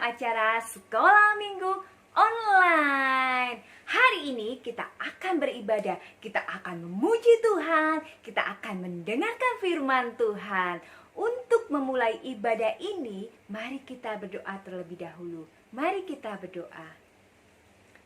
acara Sekolah Minggu Online. Hari ini kita akan beribadah, kita akan memuji Tuhan, kita akan mendengarkan firman Tuhan. Untuk memulai ibadah ini, mari kita berdoa terlebih dahulu. Mari kita berdoa.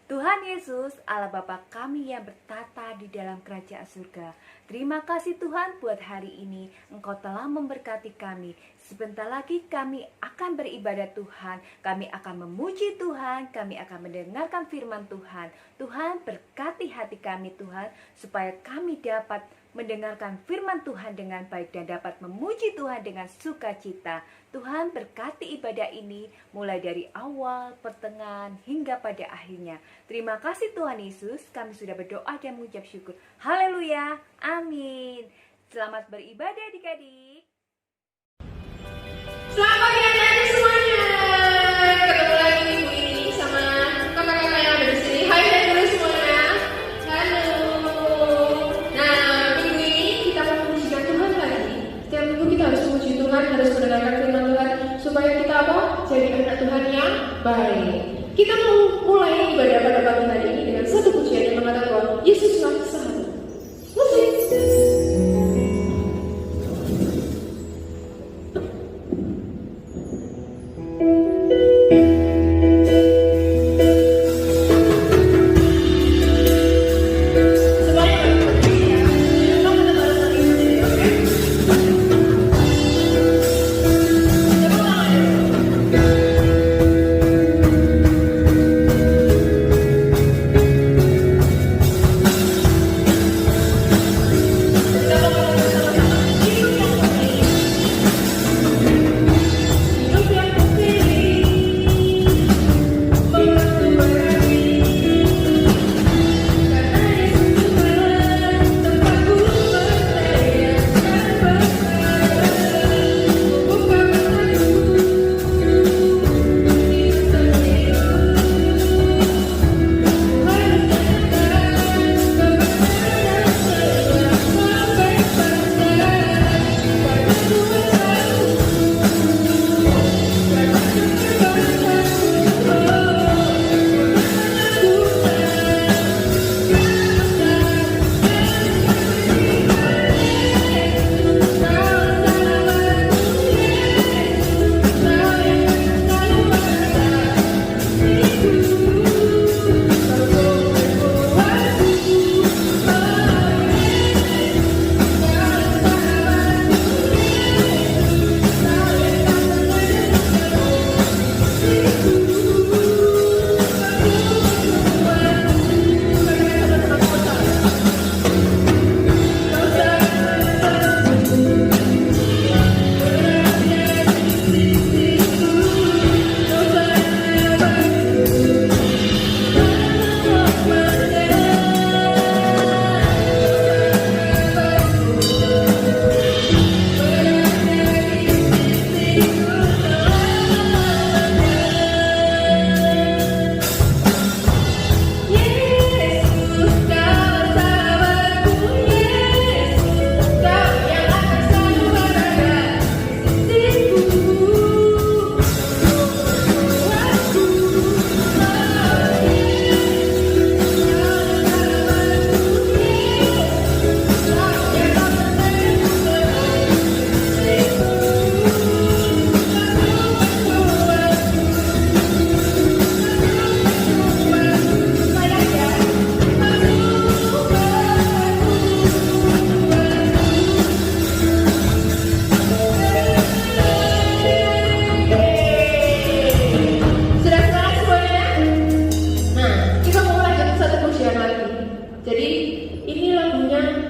Tuhan Yesus, Allah Bapa kami yang bertata di dalam kerajaan surga. Terima kasih Tuhan buat hari ini. Engkau telah memberkati kami. Sebentar lagi kami akan beribadah Tuhan. Kami akan memuji Tuhan. Kami akan mendengarkan firman Tuhan. Tuhan berkati hati kami Tuhan. Supaya kami dapat mendengarkan firman Tuhan dengan baik dan dapat memuji Tuhan dengan sukacita. Tuhan berkati ibadah ini mulai dari awal, pertengahan, hingga pada akhirnya. Terima kasih Tuhan Yesus, kami sudah berdoa dan mengucap syukur. Haleluya, amin. Selamat beribadah adik-adik. Selamat pagi adik-adik semuanya. Ketemu lagi minggu ini sama kakak-kakak yang ada di sini. Hai dulu semuanya. Halo. Nah, minggu ini kita mau memujikan Tuhan lagi. Setiap minggu kita harus memuji Tuhan, harus mendengarkan firman Tuhan supaya kita apa? Jadi anak Tuhan yang baik. Kita mau mulai ibadah pada pagi hari ini dengan satu pujian yang mengatakan bahwa Yesuslah sahabat. Musik.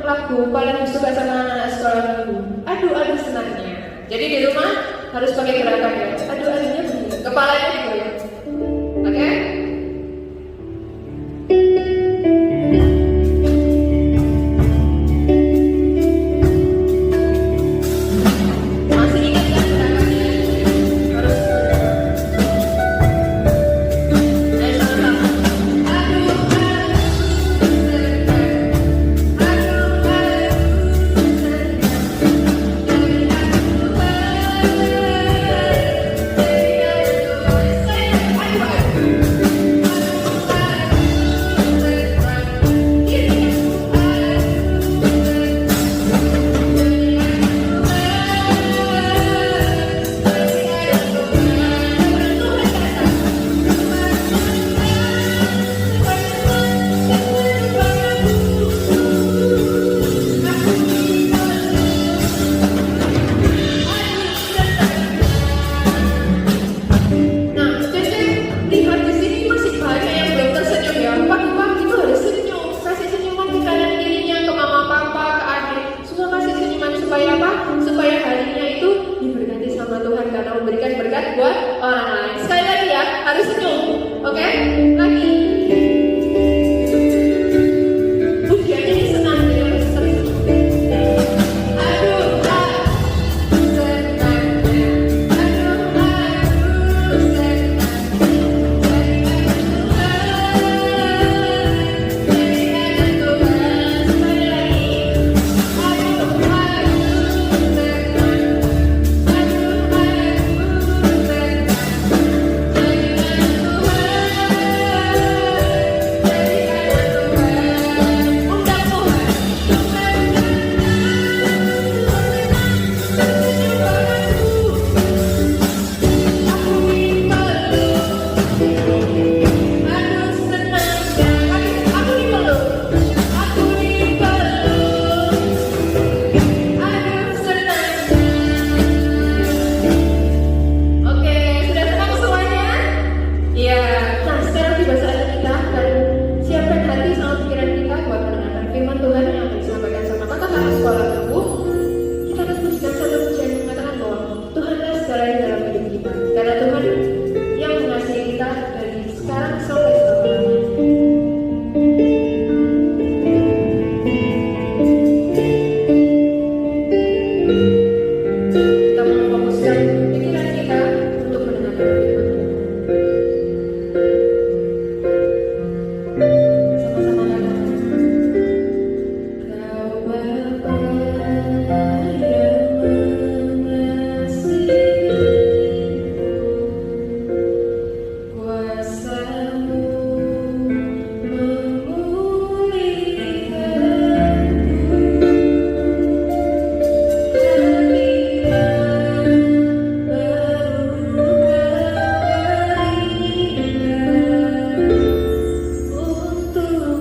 Lagu paling disuka sama anak sekolah minggu. Aduh senangnya. Jadi di rumah harus pakai gerakan ya. Aduhnya begini. Kepalanya digoyang. Oke? Masih ingat kan gerakannya? Harus. Ayo sama-sama. Aduh.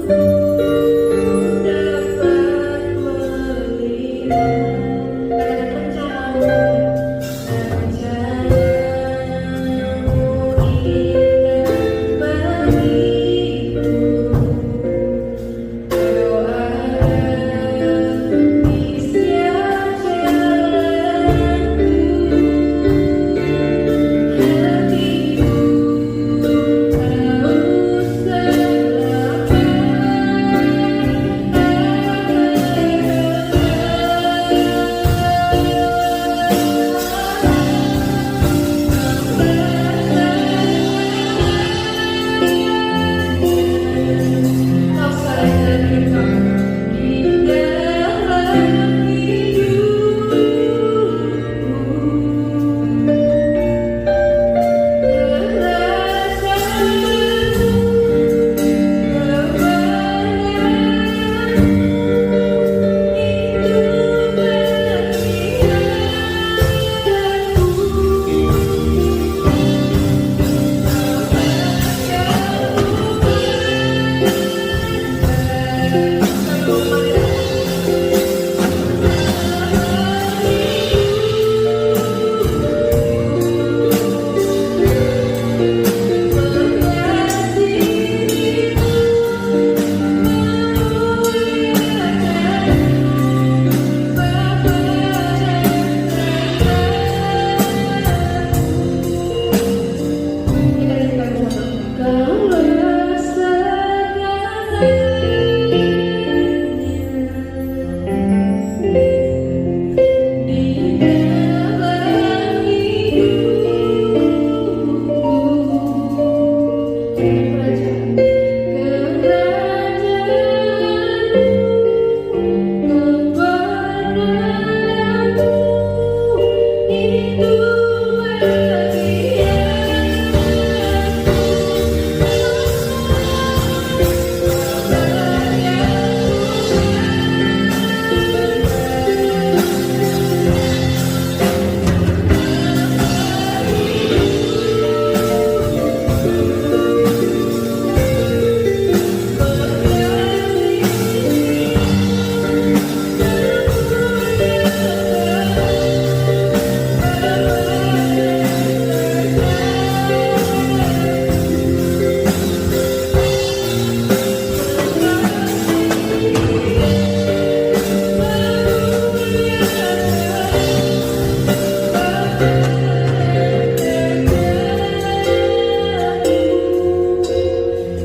dapat melihat rencanamu indah bagiku. Doaku di setiap jalanku,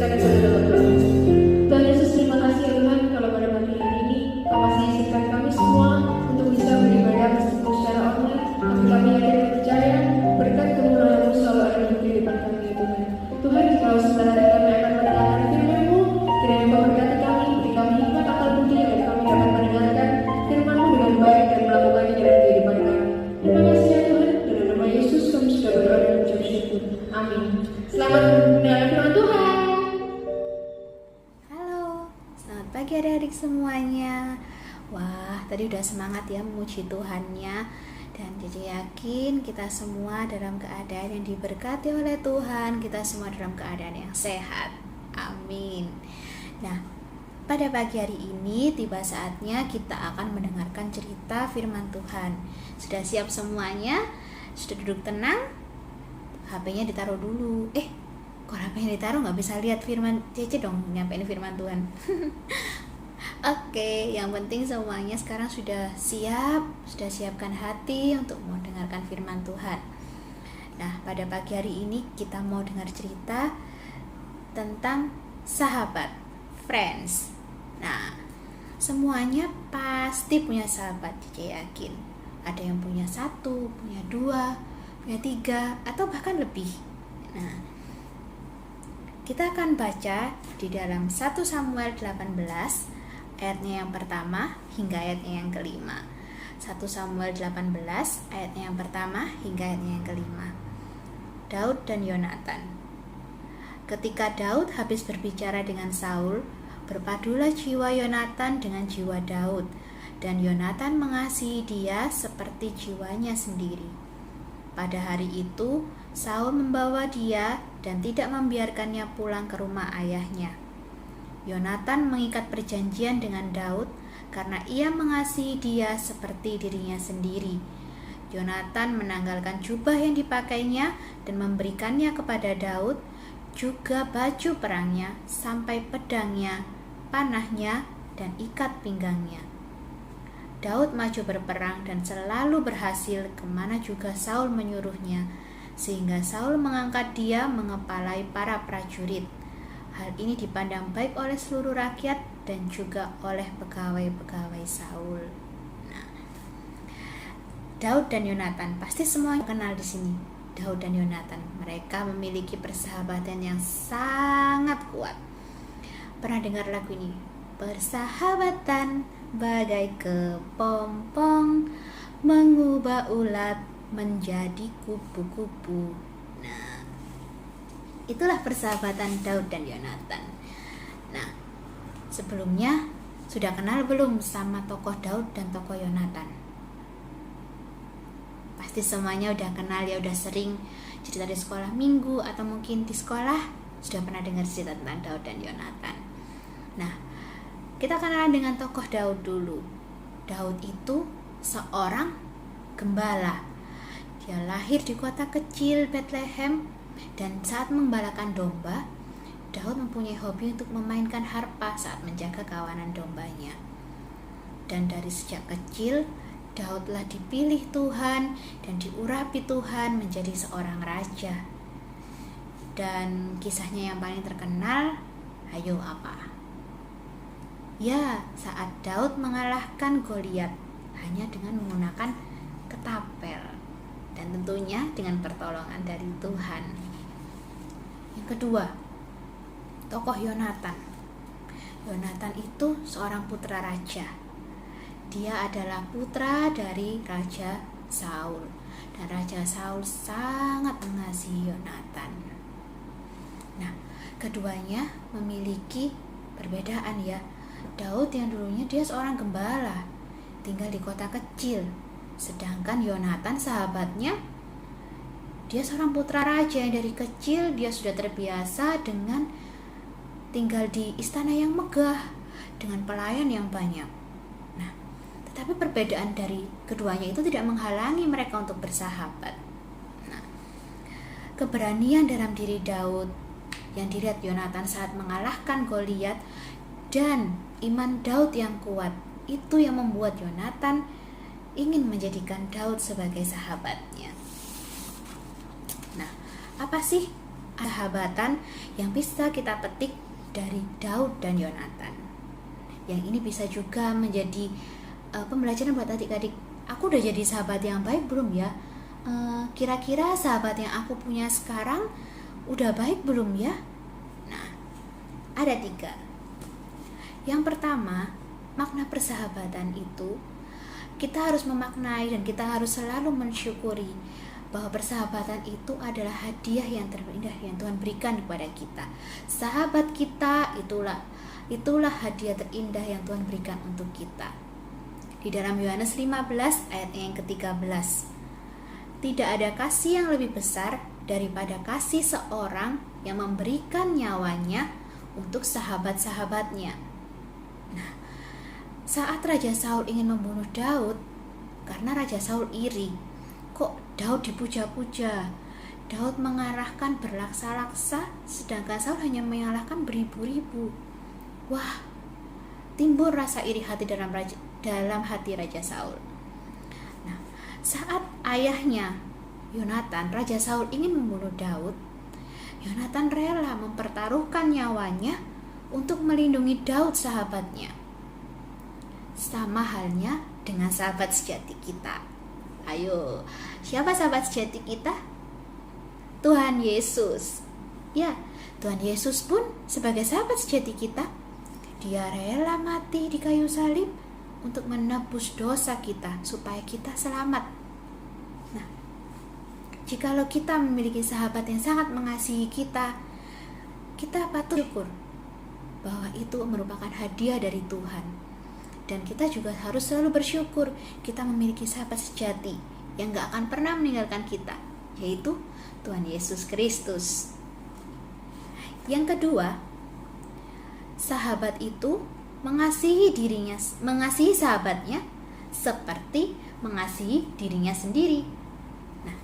hatiku tahu kau selalu di dalam hidupku. Tuhan Yesus, terima kasih ya Tuhan kalau pada pagi hari ini Kau masih izinkan kami semua untuk bisa beribadah meskipun secara online, tapi kami yakin dan percaya berkat kemurahan-Mu selalu ada di kehidupan kami ya Tuhan. Tuhan, jikalau sebentar lagi kami akan mendengarkan firman-Mu, kiranya Kau berkati kami, beri kami hikmat akal budi agar kami dapat mendengarkan firman-Mu dengan baik dan melakukannya dalam kehidupan kami. Terima kasih ya Tuhan, dalam nama Yesus kami sudah berdoa dan mengucap syukur. Amin. Selamat mendengarkan firman Tuhan. Halo, selamat pagi adik-adik semuanya. Wah, tadi udah semangat ya memuji Tuhannya. Dan Cici yakin kita semua dalam keadaan yang diberkati oleh Tuhan. Kita semua dalam keadaan yang sehat. Amin. Nah, pada pagi hari ini tiba saatnya kita akan mendengarkan cerita firman Tuhan. Sudah siap semuanya? Sudah duduk tenang? HP-nya ditaruh dulu. Kok HP-nya ditaruh nggak bisa lihat firman Cici dong, nyampein firman Tuhan. Oke, yang penting semuanya sekarang sudah siap, sudah siapkan hati untuk mau dengarkan firman Tuhan. Nah, pada pagi hari ini kita mau dengar cerita tentang sahabat, friends. Nah, semuanya pasti punya sahabat, Cici yakin. Ada yang punya 1, punya 2, punya 3, atau bahkan lebih. Nah, kita akan baca di dalam 1 Samuel 18 ayatnya yang pertama hingga ayatnya yang kelima. 1 Samuel 18 ayatnya yang pertama hingga ayatnya yang kelima. Daud dan Yonatan. Ketika Daud habis berbicara dengan Saul, berpadulah jiwa Yonatan dengan jiwa Daud, dan Yonatan mengasihi dia seperti jiwanya sendiri. Pada hari itu, Saul membawa dia dan tidak membiarkannya pulang ke rumah ayahnya. Yonatan mengikat perjanjian dengan Daud karena ia mengasihi dia seperti dirinya sendiri. Yonatan menanggalkan jubah yang dipakainya dan memberikannya kepada Daud, juga baju perangnya, sampai pedangnya, panahnya, dan ikat pinggangnya. Daud maju berperang dan selalu berhasil kemana juga Saul menyuruhnya, sehingga Saul mengangkat dia mengepalai para prajurit. Hal ini dipandang baik oleh seluruh rakyat dan juga oleh pegawai-pegawai Saul. Nah, Daud dan Yonatan, pasti semua kenal di sini. Daud dan Yonatan, mereka memiliki persahabatan yang sangat kuat. Pernah dengar lagu ini? Persahabatan bagai kepompong, mengubah ulat menjadi kupu-kupu. Nah, itulah persahabatan Daud dan Yonatan. Nah, sebelumnya sudah kenal belum sama tokoh Daud dan tokoh Yonatan? Pasti semuanya udah kenal ya, udah sering cerita di sekolah minggu atau mungkin di sekolah sudah pernah dengar cerita tentang Daud dan Yonatan. Nah, kita kenalan dengan tokoh Daud dulu. Daud itu seorang gembala. Dia lahir di kota kecil Bethlehem, dan saat menggembalakan domba, Daud mempunyai hobi untuk memainkan harpa saat menjaga kawanan dombanya. Dan dari sejak kecil, Daudlah dipilih Tuhan dan diurapi Tuhan menjadi seorang raja. Dan kisahnya yang paling terkenal, ayo apa? Ya, saat Daud mengalahkan Goliat hanya dengan menggunakan ketapel, dan tentunya dengan pertolongan dari Tuhan. Yang kedua, tokoh Yonatan. Yonatan itu seorang putra raja. Dia adalah putra dari Raja Saul, dan Raja Saul sangat mengasihi Yonatan. Nah, keduanya memiliki perbedaan ya. Daud yang dulunya dia seorang gembala, tinggal di kota kecil, sedangkan Yonatan sahabatnya, dia seorang putra raja yang dari kecil dia sudah terbiasa dengan tinggal di istana yang megah dengan pelayan yang banyak. Nah, tetapi perbedaan dari keduanya itu tidak menghalangi mereka untuk bersahabat. Nah, keberanian dalam diri Daud yang dilihat Yonatan saat mengalahkan Goliat dan iman Daud yang kuat itu yang membuat Yonatan ingin menjadikan Daud sebagai sahabatnya. Nah, apa sih sahabatan yang bisa kita petik dari Daud dan Yonatan? Yang ini bisa juga menjadi pembelajaran buat adik-adik. Aku udah jadi sahabat yang baik belum ya? Kira-kira sahabat yang aku punya sekarang udah baik belum ya? Nah, ada 3. Yang pertama, makna persahabatan itu kita harus memaknai dan kita harus selalu mensyukuri bahwa persahabatan itu adalah hadiah yang terindah yang Tuhan berikan kepada kita. Sahabat kita itulah hadiah terindah yang Tuhan berikan untuk kita. Di dalam Yohanes 15 ayat yang ke-13, tidak ada kasih yang lebih besar daripada kasih seorang yang memberikan nyawanya untuk sahabat-sahabatnya. Nah, saat Raja Saul ingin membunuh Daud, karena Raja Saul iri, kok Daud dipuja-puja, Daud mengarahkan berlaksa-laksa, sedangkan Saul hanya mengalahkan beribu-ribu. Wah, timbul rasa iri hati dalam hati Raja Saul. Nah, saat ayahnya Yonatan, Raja Saul ingin membunuh Daud, Yonatan rela mempertaruhkan nyawanya untuk melindungi Daud sahabatnya. Sama halnya dengan sahabat sejati kita. Ayo, siapa sahabat sejati kita? Tuhan Yesus. Ya, Tuhan Yesus pun sebagai sahabat sejati kita. Dia rela mati di kayu salib untuk menebus dosa kita supaya kita selamat. Nah, jikalau kita memiliki sahabat yang sangat mengasihi kita, kita patut syukur bahwa itu merupakan hadiah dari Tuhan. Dan kita juga harus selalu bersyukur kita memiliki sahabat sejati yang gak akan pernah meninggalkan kita, yaitu Tuhan Yesus Kristus. Yang kedua, sahabat itu mengasihi sahabatnya seperti mengasihi dirinya sendiri. Nah,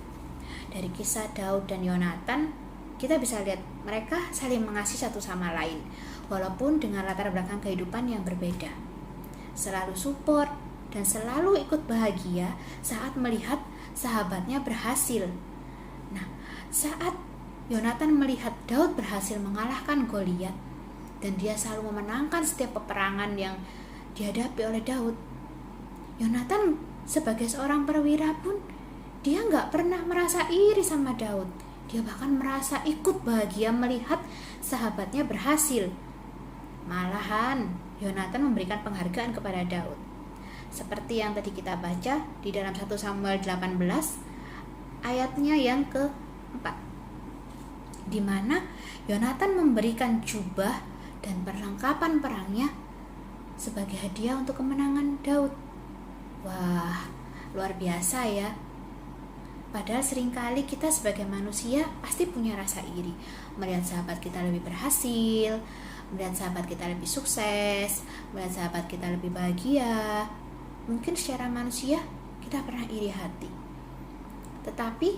dari kisah Daud dan Yonatan kita bisa lihat mereka saling mengasihi satu sama lain walaupun dengan latar belakang kehidupan yang berbeda. Selalu support dan selalu ikut bahagia saat melihat sahabatnya berhasil. Nah, saat Yonatan melihat Daud berhasil mengalahkan Goliat dan dia selalu memenangkan setiap peperangan yang dihadapi oleh Daud, Yonatan sebagai seorang perwira pun dia nggak pernah merasa iri sama Daud. Dia bahkan merasa ikut bahagia melihat sahabatnya berhasil. Malahan Yonatan memberikan penghargaan kepada Daud. Seperti yang tadi kita baca di dalam 1 Samuel 18 ayatnya yang ke-4, di mana Yonatan memberikan jubah dan perlengkapan perangnya sebagai hadiah untuk kemenangan Daud. Wah, luar biasa ya. Padahal seringkali kita sebagai manusia pasti punya rasa iri melihat sahabat kita lebih berhasil, melihat sahabat kita lebih sukses, melihat sahabat kita lebih bahagia. Mungkin secara manusia kita pernah iri hati. Tetapi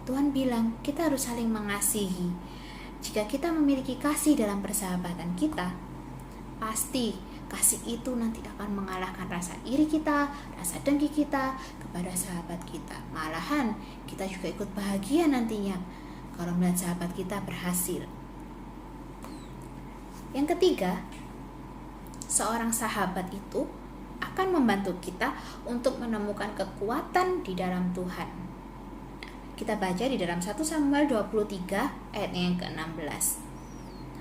Tuhan bilang kita harus saling mengasihi. Jika kita memiliki kasih dalam persahabatan kita, pasti kasih itu nanti akan mengalahkan rasa iri kita, rasa dengki kita kepada sahabat kita. Malahan kita juga ikut bahagia nantinya kalau melihat sahabat kita berhasil. Yang ketiga, seorang sahabat itu akan membantu kita untuk menemukan kekuatan di dalam Tuhan. Kita baca di dalam 1 Samuel 23 ayat yang ke-16.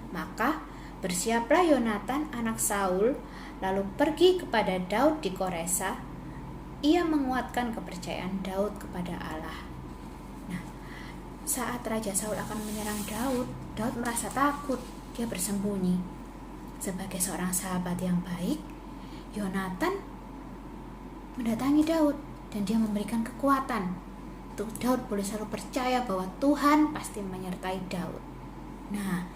Maka bersiaplah Yonatan anak Saul lalu pergi kepada Daud di Koresa. Ia menguatkan kepercayaan Daud kepada Allah. Nah, saat Raja Saul akan menyerang Daud, Daud merasa takut. Dia bersembunyi. Sebagai seorang sahabat yang baik, Yonatan mendatangi Daud dan dia memberikan kekuatan untuk Daud boleh selalu percaya bahwa Tuhan pasti menyertai Daud. Nah,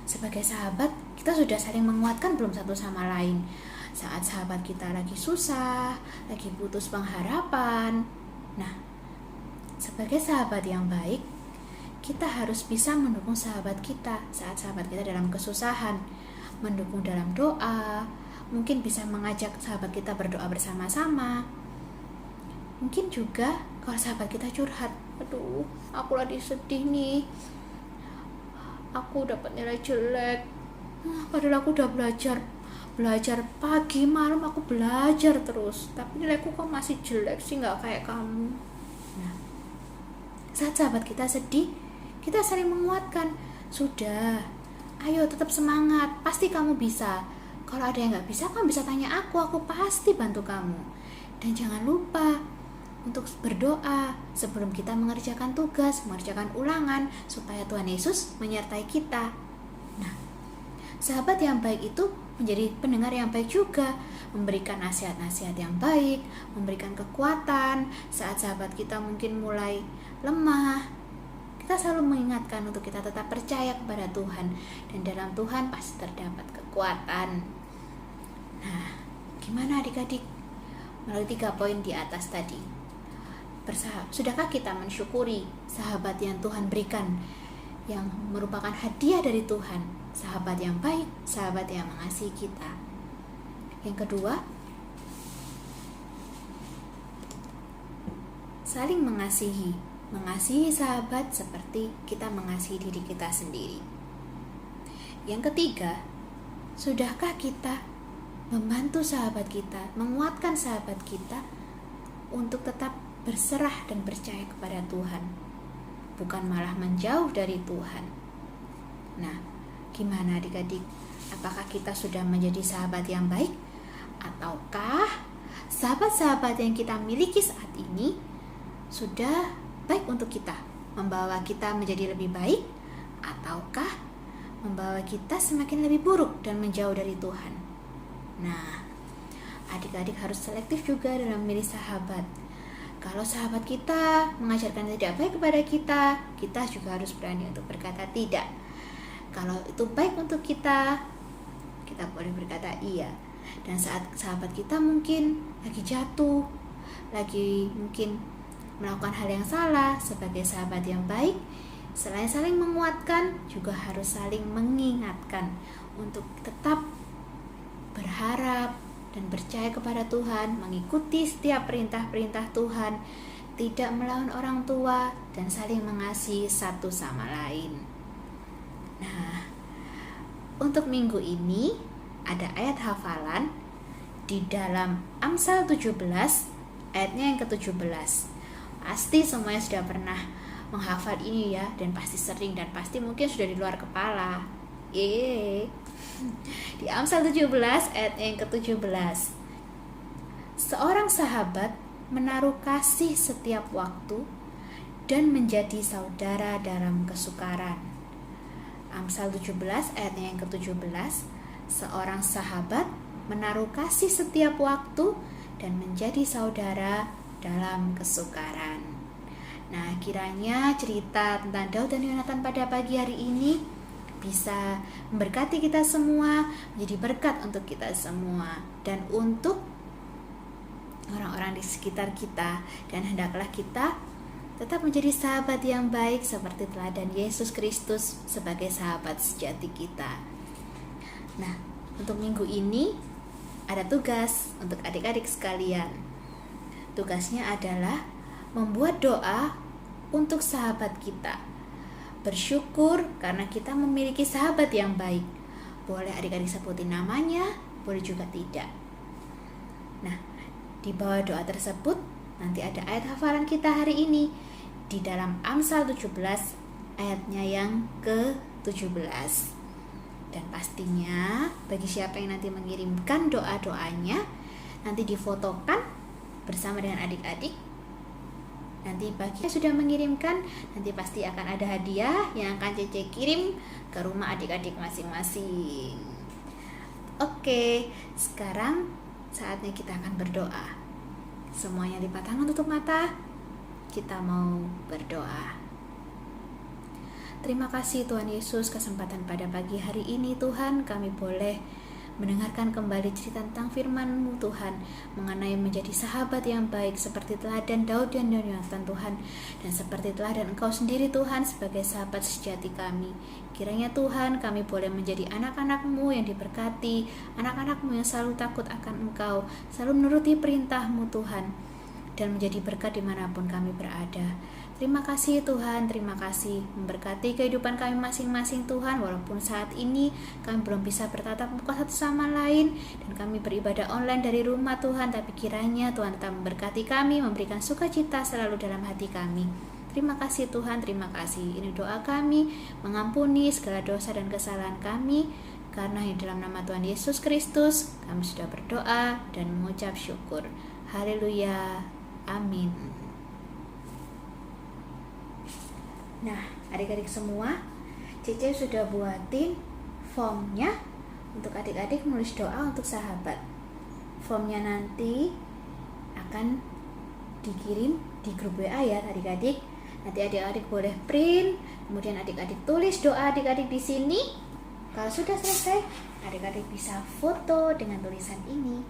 sebagai sahabat kita sudah saling menguatkan belum satu sama lain? Saat sahabat kita lagi susah, lagi putus pengharapan. Nah, sebagai sahabat yang baik, kita harus bisa mendukung sahabat kita saat sahabat kita dalam kesusahan, mendukung dalam doa, mungkin bisa mengajak sahabat kita berdoa bersama-sama. Mungkin juga kalau sahabat kita curhat, aduh aku lagi sedih nih, aku dapat nilai jelek, padahal aku udah belajar pagi malam, aku belajar terus, tapi nilaiku kok masih jelek sih, gak kayak kamu. Nah, saat sahabat kita sedih, kita saling menguatkan. Sudah, ayo tetap semangat, pasti kamu bisa. Kalau ada yang gak bisa, kamu bisa tanya aku pasti bantu kamu. Dan jangan lupa untuk berdoa sebelum kita mengerjakan tugas, mengerjakan ulangan, supaya Tuhan Yesus menyertai kita. Nah, sahabat yang baik itu menjadi pendengar yang baik juga, memberikan nasihat-nasihat yang baik, memberikan kekuatan saat sahabat kita mungkin mulai lemah. Kita selalu mengingatkan untuk kita tetap percaya kepada Tuhan, dan dalam Tuhan pasti terdapat kekuatan. Nah, gimana adik-adik? Melalui 3 poin di atas tadi, sudahkah kita mensyukuri sahabat yang Tuhan berikan, yang merupakan hadiah dari Tuhan, sahabat yang baik, sahabat yang mengasihi kita? Yang kedua, saling mengasihi sahabat seperti kita mengasihi diri kita sendiri. Yang ketiga, sudahkah kita membantu sahabat kita, menguatkan sahabat kita untuk tetap berserah dan percaya kepada Tuhan, bukan malah menjauh dari Tuhan? Nah, gimana adik-adik? Apakah kita sudah menjadi sahabat yang baik? Ataukah sahabat-sahabat yang kita miliki saat ini sudah baik untuk kita, membawa kita menjadi lebih baik, ataukah membawa kita semakin lebih buruk dan menjauh dari Tuhan? Nah, adik-adik harus selektif juga dalam memilih sahabat. Kalau sahabat kita mengajarkan tidak baik kepada kita, kita juga harus berani untuk berkata tidak. Kalau itu baik untuk kita, kita boleh berkata iya. Dan saat sahabat kita mungkin lagi jatuh, lagi mungkin melakukan hal yang salah, sebagai sahabat yang baik, selain saling menguatkan, juga harus saling mengingatkan untuk tetap berharap dan percaya kepada Tuhan, mengikuti setiap perintah-perintah Tuhan, tidak melawan orang tua, dan saling mengasihi satu sama lain. Nah, untuk minggu ini ada ayat hafalan di dalam Amsal 17 ayatnya yang ke-17. Pasti semuanya sudah pernah menghafal ini ya, dan pasti sering, dan pasti mungkin sudah di luar kepala. Di Amsal 17 ayat yang ke-17. Seorang sahabat menaruh kasih setiap waktu dan menjadi saudara dalam kesukaran. Amsal 17 ayat yang ke-17. Seorang sahabat menaruh kasih setiap waktu dan menjadi saudara dalam kesukaran. Nah, kiranya cerita tentang Daud dan Yonatan pada pagi hari ini bisa memberkati kita semua, menjadi berkat untuk kita semua dan untuk orang-orang di sekitar kita. Dan hendaklah kita tetap menjadi sahabat yang baik seperti teladan Yesus Kristus sebagai sahabat sejati kita. Nah, untuk minggu ini ada tugas untuk adik-adik sekalian. Tugasnya adalah membuat doa untuk sahabat kita. Bersyukur karena kita memiliki sahabat yang baik. Boleh adik-adik sebutin namanya, boleh juga tidak. Nah, di bawah doa tersebut nanti ada ayat hafalan kita hari ini di dalam Amsal 17 ayatnya yang ke-17. Dan pastinya bagi siapa yang nanti mengirimkan doa-doanya, nanti difotokan bersama dengan adik-adik. Nanti bagi yang sudah mengirimkan, nanti pasti akan ada hadiah yang akan Cece kirim ke rumah adik-adik masing-masing. Oke, sekarang saatnya kita akan berdoa. Semuanya lipat tangan, tutup mata. Kita mau berdoa. Terima kasih Tuhan Yesus, kesempatan pada pagi hari ini Tuhan kami boleh mendengarkan kembali cerita tentang firman-Mu Tuhan, mengenai menjadi sahabat yang baik seperti teladan Daud dan Yonatan Tuhan, dan seperti teladan Engkau sendiri Tuhan sebagai sahabat sejati kami. Kiranya Tuhan kami boleh menjadi anak-anak-Mu yang diberkati, anak-anak-Mu yang selalu takut akan Engkau, selalu menuruti perintah-Mu Tuhan, dan menjadi berkat dimanapun kami berada. Terima kasih Tuhan, terima kasih memberkati kehidupan kami masing-masing Tuhan. Walaupun saat ini kami belum bisa bertatap muka satu sama lain dan kami beribadah online dari rumah Tuhan, tapi kiranya Tuhan tetap memberkati kami, memberikan sukacita selalu dalam hati kami. Terima kasih Tuhan, terima kasih. Ini doa kami, mengampuni segala dosa dan kesalahan kami, karena di dalam nama Tuhan Yesus Kristus kami sudah berdoa dan mengucap syukur. Haleluya, amin. Nah, adik-adik semua, Cece sudah buatin formnya untuk adik-adik menulis doa untuk sahabat. Formnya nanti akan dikirim di grup WA ya adik-adik. Nanti adik-adik boleh print, kemudian adik-adik tulis doa adik-adik di sini. Kalau sudah selesai, adik-adik bisa foto dengan tulisan ini.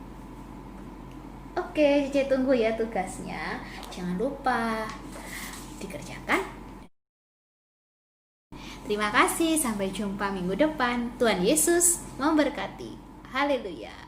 Oke, Cece tunggu ya tugasnya. Jangan lupa dikerjakan. Terima kasih, sampai jumpa minggu depan. Tuhan Yesus memberkati. Haleluya.